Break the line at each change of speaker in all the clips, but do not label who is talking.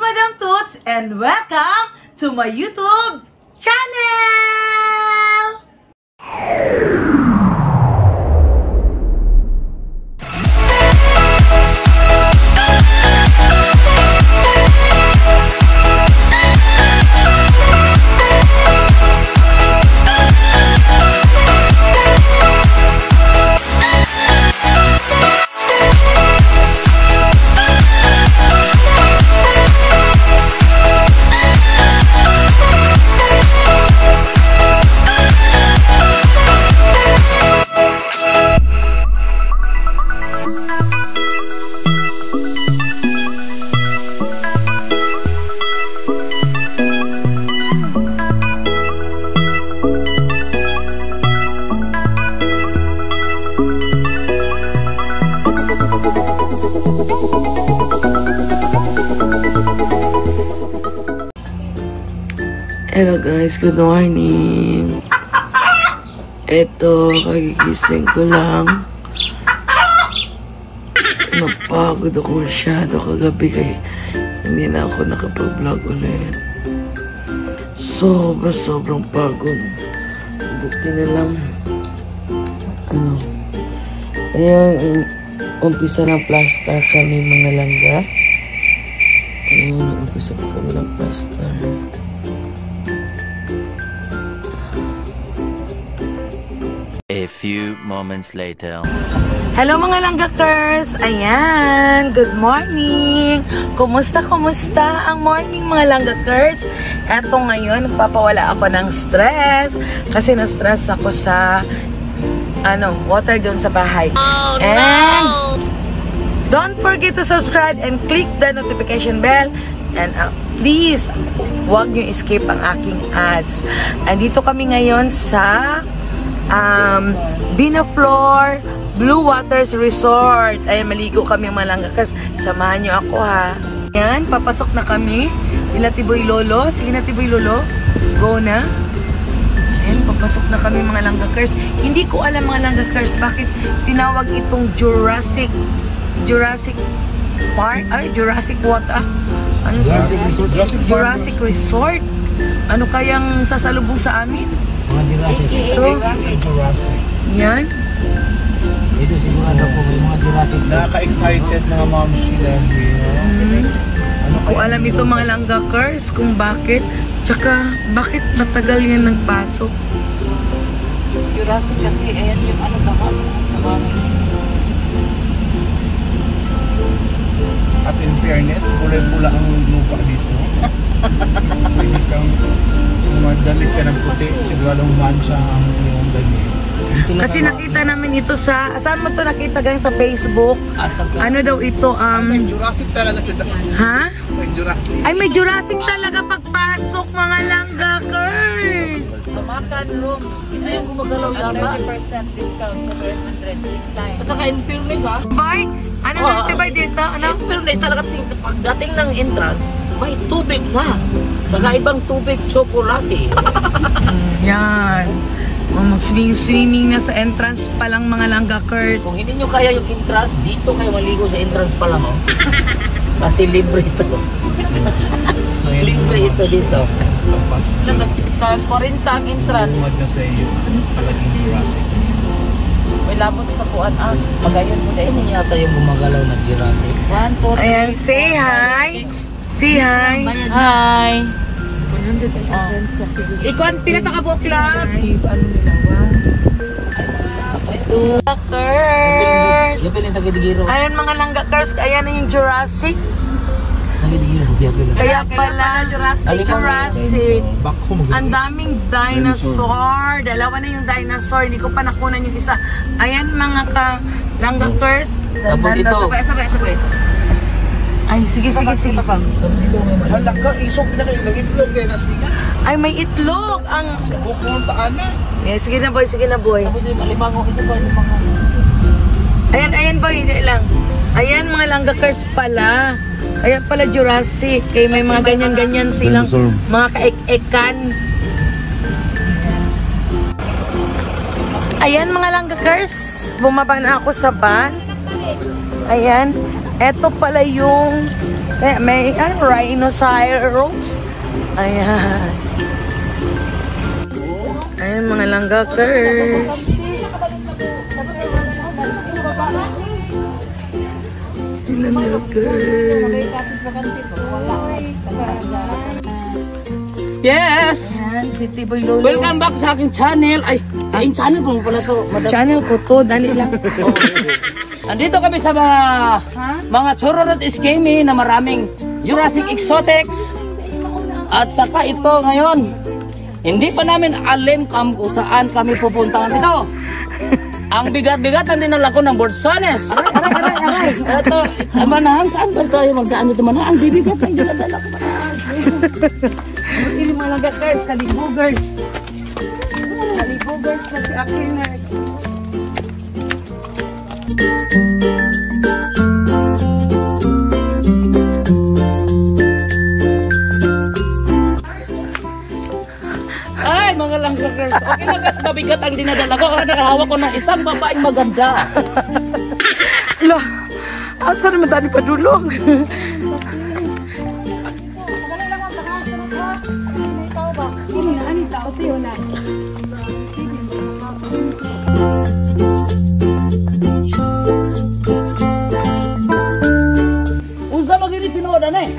Madam Toots, and welcome to my YouTube channel!
Hello guys, good morning. Eto, kagigising ko lang. Napagod ako masyado kagabi kaya hindi na ako nakapag-vlog ulit. Sobrang pagod. Buti na lang. Ayan, umpisa ng plaster kami mga langga. Ayan, umpisa kami ng plaster.
A few moments later.
Hello mga langgakers! Ayan! Good morning! Kumusta ang morning mga langgakers? Eto ngayon, nagpapawala ako ng stress kasi na-stress ako sa water doon sa bahay. Oh, and no! Don't forget to subscribe and click the notification bell. And please, huwag nyo escape ang aking ads. Andito kami ngayon sa Binaflor Blue Waters Resort. Ay, maligo kami mga langgakas. Samahan nyo ako ha. Yan, papasok na kami. Ila Tiboy Lolo. Sige na Tiboy Lolo. Go na. Yan, papasok na kami mga langgakers. Hindi ko alam mga langgakers bakit tinawag itong Jurassic Park. Ay, Jurassic Water. Ano? Jurassic Resort. Ano kayang sasalubong sa amin?
Mga Jurassic. Jurassic.
Yan.
Dito sigurado ko may mga Jurassic.
Nakaka-excited mga moms sila.
Kung alam ito mga langgakers kung bakit. Tsaka bakit matagal yan nagpasok.
Jurassic kasi ayan yung naman.
At in fairness, kulay-pula ang lupa dito. Hindi kang damit ka ng puti, siguradong mansya ang iyong damit.
Kasi nakita namin ito sa, saan mo ito nakita gang sa Facebook? Ano daw ito?
May Jurassic talaga siya.
Ha?
May Jurassic.
Ay, may Jurassic talaga pagpasok mga langgakers.
Makan rooms. Ito yung gumagalaw yata. 30% discount sa 100
At saka in fairness ha?
Bay, ano na ba dito? Ano?
In fairness talaga pagdating ng entrance, may tubig na. Saka ibang tubig, chocolate.
Yan. Mag-swimming na sa entrance pa lang mga langgakers.
Kung hindi nyo kaya yung entrance, dito kayo maligo sa entrance pa lang oh. Kasi libre ito.
So,
Libre ito dito.
Tapos 40 ang entrance.
Umad na sa iyo. Talagang Jurassic.
May labot sa puan. Pagayon mo dahil.
Ano yata yung gumagalaw na Jurassic?
1, 2, 3.
Ayan, say hi. Say hi.
Hi. Ikaw ang pinatakabuok club. Langgakers. Ayan mga langgakers. Ayan na yung Jurassic. Kaya pala Jurassic. Ang daming dinosaur. Dalawa na yung dinosaur. Hindi ko pa nakunan yung isa. Ayan mga langgakers.
Tapos ito.
Ay, sige.
Hala ka, isok na kayo. Nag-itlog kayo na siya.
Ay, may itlog. Ang...
Kukuntaan na.
Sige na boy.
Tapos yung alimango, isa pa alimango.
Ayan boy, hindi lang. Ayan mga langgakers pala. Kaya pala Jurassic. Kaya may mga ganyan-ganyan silang mga kaek-ekan. Ayan mga langgakers. Bumaba na ako sa van. Ayan. Eto pala yung may rhinoceros. Ayan. Ayan mga langgakers.
Yes!
Ayan, si Tiboy Lolo.
Welcome back sa aking channel. Ay, sa aking channel po pala to. Madam.
Channel ko to, dali lang.
Andito kami sa mga Chororot Iskemi na maraming Jurassic Exotics. At saka ito ngayon, hindi pa namin alam kung saan kami pupuntahan dito. Ang bigat-bigat ang dinala ko ng Borsones. Aray. Ito, manahan, saan ba tayo magdaan dito manahan? Ang bibigat ang dinadala ko manahan.
Ini mga langgakers, kalibugers. Kalibugers na si Akiners.
Ay, mga langgakers. Okay lang at mabigat ang dinadala ko. Nakahawak ko ng isang babaeng maganda.
Lah, asa naman tani padulog?
Usa magini pinoda na eh.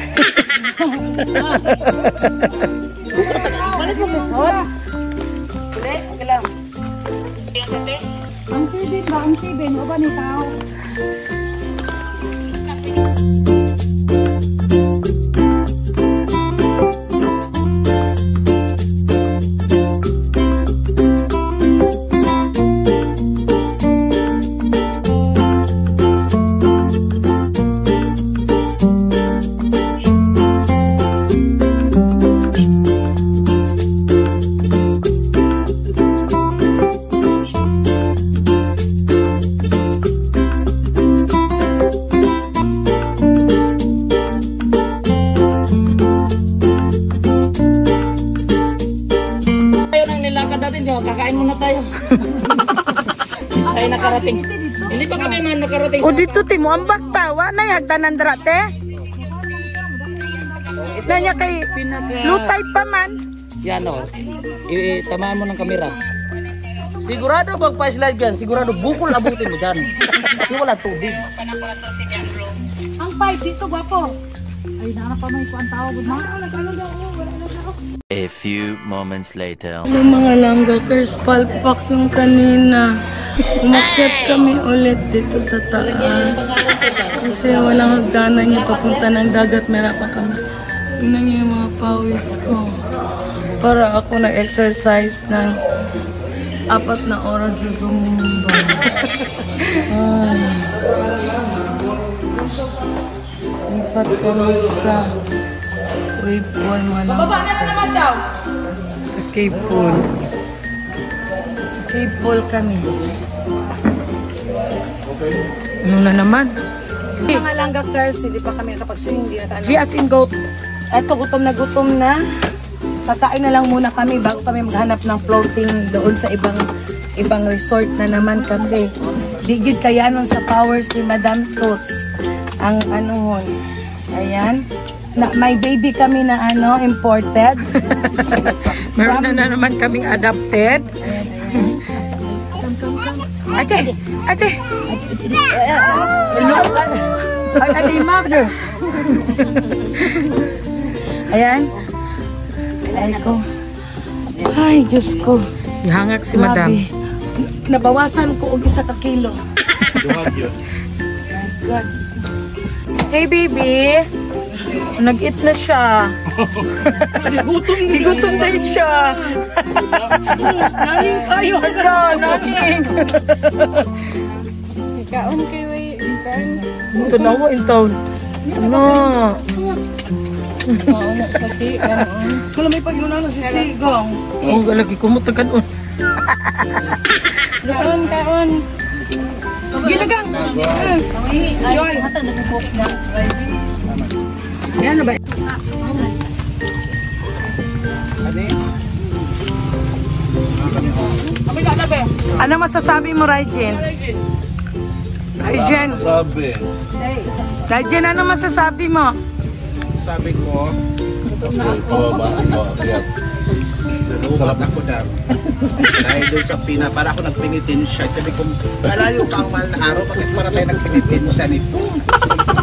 Balik mo mesot. Dili, okay lang.
Ang sibin ba? Ang sibin. O ba ni tao?
Kakain muna tayo. Tayo nakarating. Hindi pa kami man nakarating.
O dito timo ang baktawa na yagdanan drate. Nanya kay lutay pa man.
Yan o. Tamaan mo ng kamera. Sigurado magpa-slide yan. Sigurado bukol abutin mo dyan. Kasi wala tubig.
Ang pipe dito, gwapo. Ay, nahanap pa mo yung tao.
A few moments later.
Yung mga langgakers, palpak yung kanina. Umakyat kami ulit dito sa taas. Kasi walang hagdanan yung papunta ng dagat. Meron pa kami. Tingnan niyo yung mga pawis ko. Para ako nag-exercise ng 4 na oras sa Zumba. Ay. Lipat kami sa wave pool man. Bababa na naman daw. Sa cave pool. Sa cave pool kami. Ano na naman?
Mga langgakers, hindi pa kami nakapag-swing. Hindi na
G as in goat.
Eto, gutom na. Kakain na lang muna kami bago kami maghanap ng floating doon sa ibang resort na naman kasi digid kaya nun sa powers ni Madam Toots ang ano hon. Ayan. May baby kami na imported.
Meron na naman kaming adopted. Ate!
Ay, mother.
Ayan. Ay ko. Ay, Diyos ko. Ihangak si Madam.
Nabawasan ko og 1 kilo.
God. Hey, baby. Nag-eat na siya. Gutom na siya.
Naning kayo.
Naning.
Kaon kayo intern.
Ito na ako in town. Ano?
Kala may paglunan na si Sigong.
Oo, lagi kumutagan on.
Kaon. Ginagang. Ayon. Yan na ba?
Ano masasabi mo, Raijin?
Arjen.
Sabi.
Arjen, ano masasabi mo?
Sabi ko, Lubat ako na. Dahil doon sa para ako nagpinitensya. Sabi ko, malayo pa ang mahal na araw, bakit para tayo nagpinitensya nito?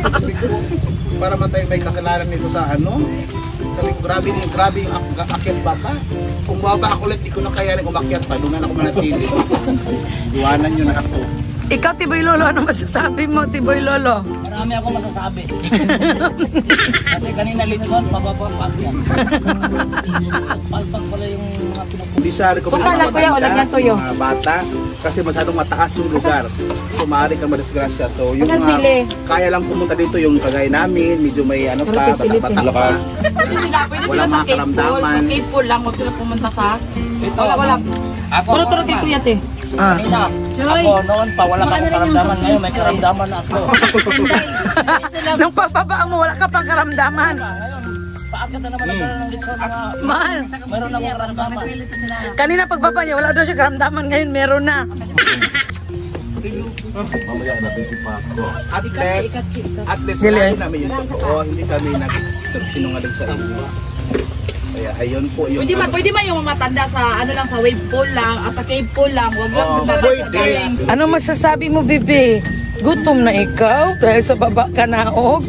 Sabi ko, para ba tayo may kakalaran nito sa ano? Sabi ko, grabe yung akyat baba. Kung baba ako ulit, di ko na kaya rin umakyat pa. Doon na ako manatili. Iwanan nyo na ako.
Ikaw, Tiboy Lolo, ano masasabi mo, Tiboy Lolo?
Marami ako masasabi. Kasi kanina Linson, mababa yan. Tapos palpak pala yung mga pinagpunan.
Hindi sa mga bata kasi masyadong mataas yung lugar. So maaari kang madisgrasya. So yung mga kaya lang pumunta dito yung kagaya namin, medyo may ano pa, bata-bata pa. Walang mga karamdaman.
Cave pool lang, huwag sila pumunta ka.
Wala. Puro-turo kay Kuya Te. Kanina, ako noon pa wala kang karamdaman. Ngayon may karamdaman na ako.
Nung pagbabaan mo, wala ka pang karamdaman.
Paakyat na naman ako ng Linson mga
Mahal.
meron na akong karamdaman.
Kanina pagbaba niya, wala daw siya karamdaman. Ngayon meron na.
At least lalo namin yung totoo. Hindi kami nagsinungaling sa inyo. Kaya ayun po yung
Pwede man yung matanda sa ano lang, sa wave pool lang, sa cave pool lang, wag lang
pwede.
Ano masasabi mo, Bibi? Gutom na ikaw dahil sa baba ka naog?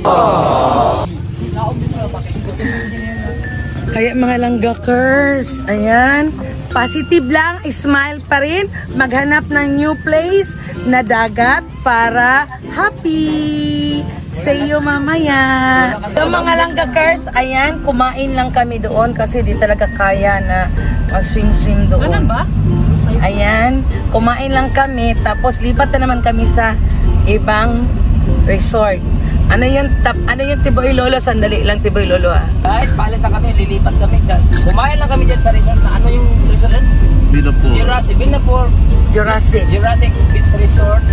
Kaya mga langgakers, ayan, positive lang, smile pa rin, maghanap ng new place na dagat para happy. See you mamaya. Yung mga langgakers, ayan, kumain lang kami doon kasi di talaga kaya na mag-swing-swing doon.
Ganun ba?
Ayan, kumain lang kami, tapos lipat na naman kami sa ibang resort. Ano yung Tiboy Lolo? Sandali lang, Tiboy Lolo ah.
Guys, paalis na kami, lilipat kami. Kumain lang kami dyan sa resort na ano yung resort yun? Binapur. Jurassic Beach Resort.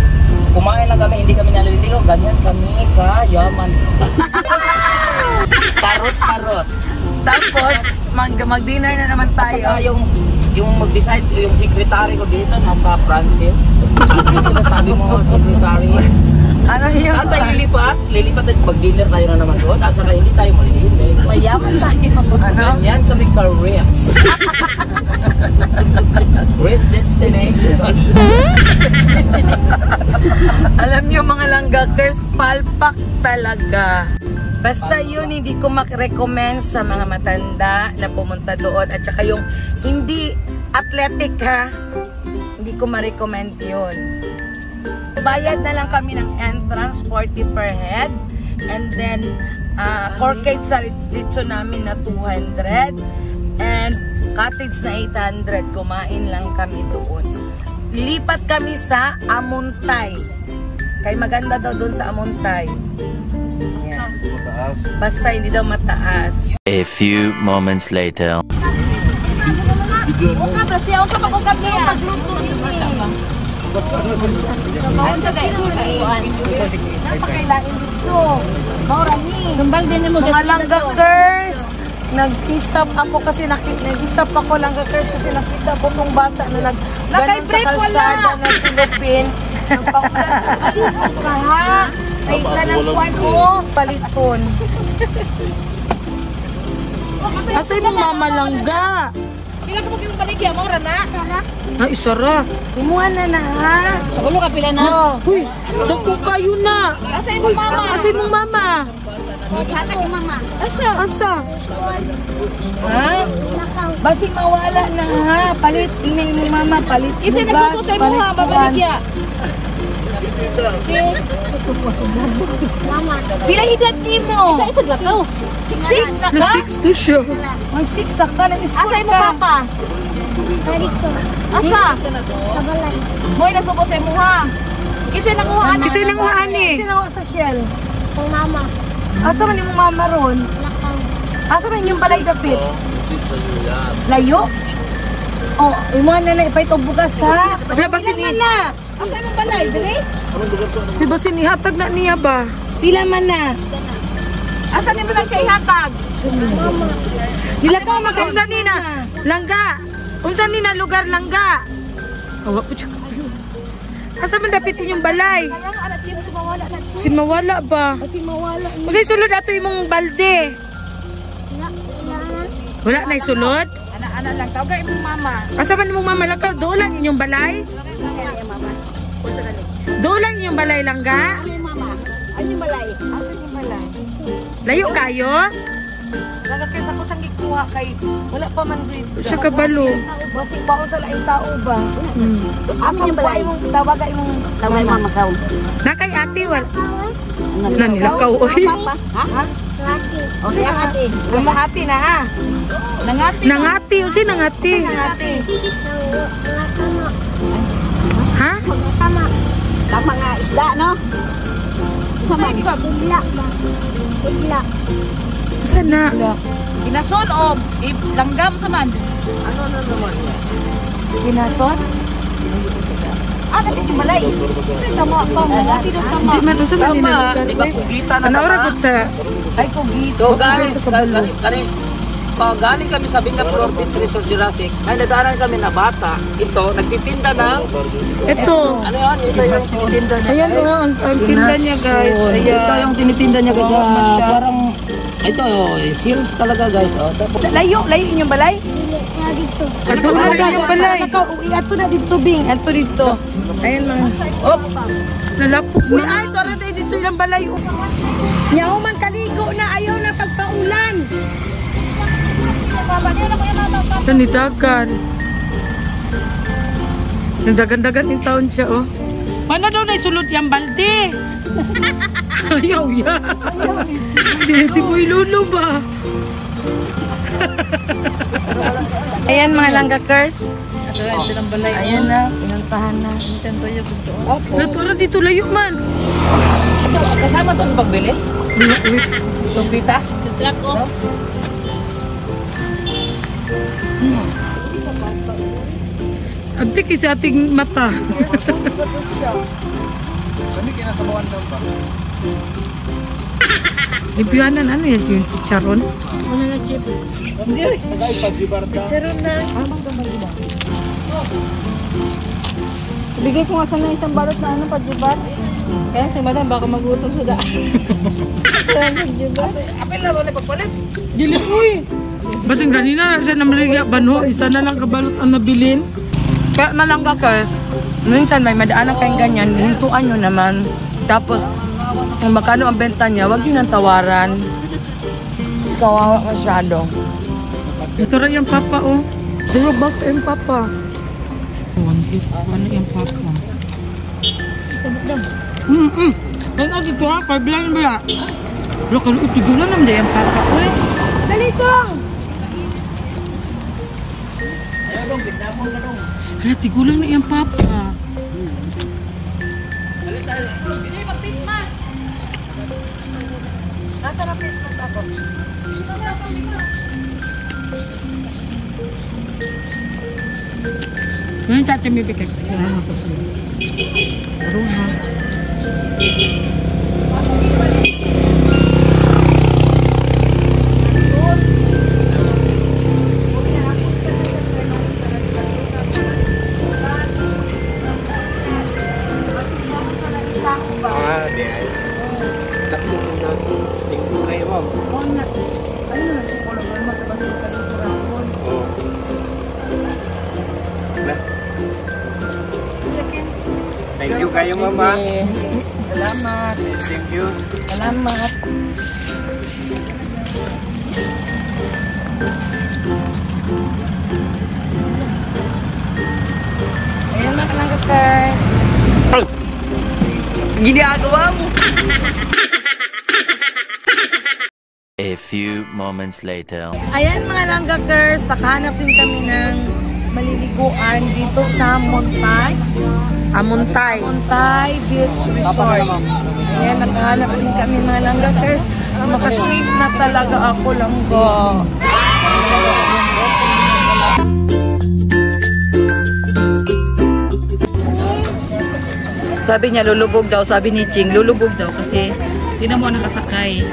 Kumain lang kami, hindi kami naliligo. Ganyan kami kayaman. Charot.
Tapos, mag-dinner na naman
At saka
tayo.
yung mag-decide, yung secretary ko dito, nasa France yun. Ano yung sabi mo, secretary?
Ano yung...
Saan tayo lilipat? Lilipat at mag-dinner tayo na naman doon. At saka hindi tayo maliligo.
Mayaman tayo. Ano?
Ganyan kami ka-rich. Rich destination.
Alam niyo mga langgakers, palpak talaga. Basta yun, hindi ko mak-recommend sa mga matanda na pumunta doon. At saka yung hindi athletic ha, hindi ko ma-recommend yun. Bayad na lang kami ng entrance, 40 per head. And then, corkage sa dito namin na 200. And cottage na 800. Kumain lang kami doon. Lipat kami sa Amuntay. Kaya maganda daw doon sa Amuntay. Yeah. Basta hindi daw mataas.
A few moments later.
Mga langgakers, nag-stop ako kasi nag-stop ako langgakers kasi nakita ko tong bata na nag-ganon sa kalsada na silupin. Ay, tanangkuan mo, paliton.
Asay mo mama langga.
Pila ka mo yung baligya mo, Rana?
Ay, isara.
Imuha na na ha.
Pagulo ka pila na?
Uy, dako kayo na.
Asay mo mama?
Asay mo mama.
Hatag yung mama.
Asa?
Ha? Basi mawala na ha. Palit, inay mo mama, palit.
Isa nagsuko sa imo ha, babaligya.
Pila edad ni mo?
Isa gakaw.
6 na ka?
Na-6 to siya.
May 6 na ka, nag-school
Asay mo
ka.
papa? Asa? Moy nagsuko sa imo ha. Isa nanguhaan.
Kasi lang ani.
Sino sa Shell?
Kung mama.
Asa man yung mama ron? Asa man yung balay dapit? Layo? Oh, imuha na na ipay itong bugas ha.
Wala ba sini?
Asay mo balay, dire?
Diba sinihatag na niya ba?
Pila man na.
Asa ni mo na siya ihatag?
Nila ka
Unsa ni na? Langga. Unsa ni na lugar langga? Awa po siya.
Asa man dapitin yung balay?
Kaya nga anak si mawala na siya.
Sin mawala ba?
Kasi mawala.
Kasi sulod ato imong balde. Wala na sulod?
Anak-anak lang. Tawag imong mama.
Asa man imong mama lakaw? Doon lang inyong balay? Doon lang inyong balay langga?
Ano yung mama? Ano yung balay? Asan yung balay?
Layo kayo?
Nagkakis ako sang gikuha kay wala pa man dito.
Siya kabalo.
Basi baon sa laing tao ba? Asan yung balay? Tawaga imong mama daw.
Nakay ate wal. Wala nilakaw oy.
Ha? O si ate. Nangati na ha. Nangati.
Nangati, unsa nangati?
Nangati.
Ha?
Tama nga isda no? Sama di ba bugla ba? Bugla.
Sana.
Ginason o langgam sa man. Ano na naman? Ginason? Dapit yung balay. Tama ka mo. Dati doon tama.
Di man unsa man nilakaw.
Di ba kugita na
Ano ra gud sa
Ay kugis.
So guys, galing kami sa Bingapur Beach Resort Jurassic. Ay nadaanan kami na bata. Ito, nagtitinda ng
ito.
ano yan? Ito yung tinitinda niya,
Ayan
guys.
oh, ang tinda niya guys.
Ito
Ayan.
yung tinitinda niya guys. Parang ito, serious talaga guys. Oh, tapos
Layo inyong balay?
Ato na yung balay.
Ato na dito bing. Ato dito.
Ayan mga.
oh,
Lalapok na. Ay, tara tayo dito yung balay.
Nyaw man kaligo na ayaw na pagpaulan.
Sa nidagan. Nagdagan-dagan yung taon siya, oh. Paano daw na isulot yung balde? Ayaw yan. Hindi mo ilulo ba?
Ayan mga langgakers.
Ayan na.
Pinuntahan na.
Naturo dito layo man.
ito, kasama to sa pagbili? Itong pitas? No?
Abdi kasi ating mata.
Kami kinasabawan daw ba?
Lipianan, ano yan yung chicharon?
Tagay pa jibar ka.
Bigay ko nga sana isang balot na ano, pajubat. Kaya si madam baka magutom sa daan.
Apil na rin pagpalit.
Dili uy. Basing ganina na siya namaliga banho, isa na lang kabalot ang nabilin.
Kaya malanggakers, minsan may madaanan kayong ganyan, hintuan nyo naman. Tapos, kung magkano ang benta niya, huwag yun ang tawaran. Kasi kawawa masyado.
Ito rin yung papa, oh. Dito bak yung papa. Ano yung papa? Ano dito ha? Pagbilan ba ya? Wala ka lang itigulan naman yung papa, oh.
Dito!
Hala, tigulan na yung papa.
Nasa na Christmas ako?
Ngayon tatay may bigay. Kailangan ako sa'yo. Aruha.
Di ay. Takbo ko na. Tingko kayo mo. Thank you kayo, mama.
Salamat.
Thank you.
Salamat.
Ayan mga langgakers.
Ginagawa mo.
A few moments later.
Ayan mga langgakers, nakahanap din kami ng maliliguan dito sa Montay.
Amuntay.
Montay Beach Resort. Ayan, nakahanap din kami mga langgakers. Makasweet na talaga ako langgo.
Sabi niya lulubog daw, sabi ni Ching, lulubog daw kasi hindi na mo nakasakay.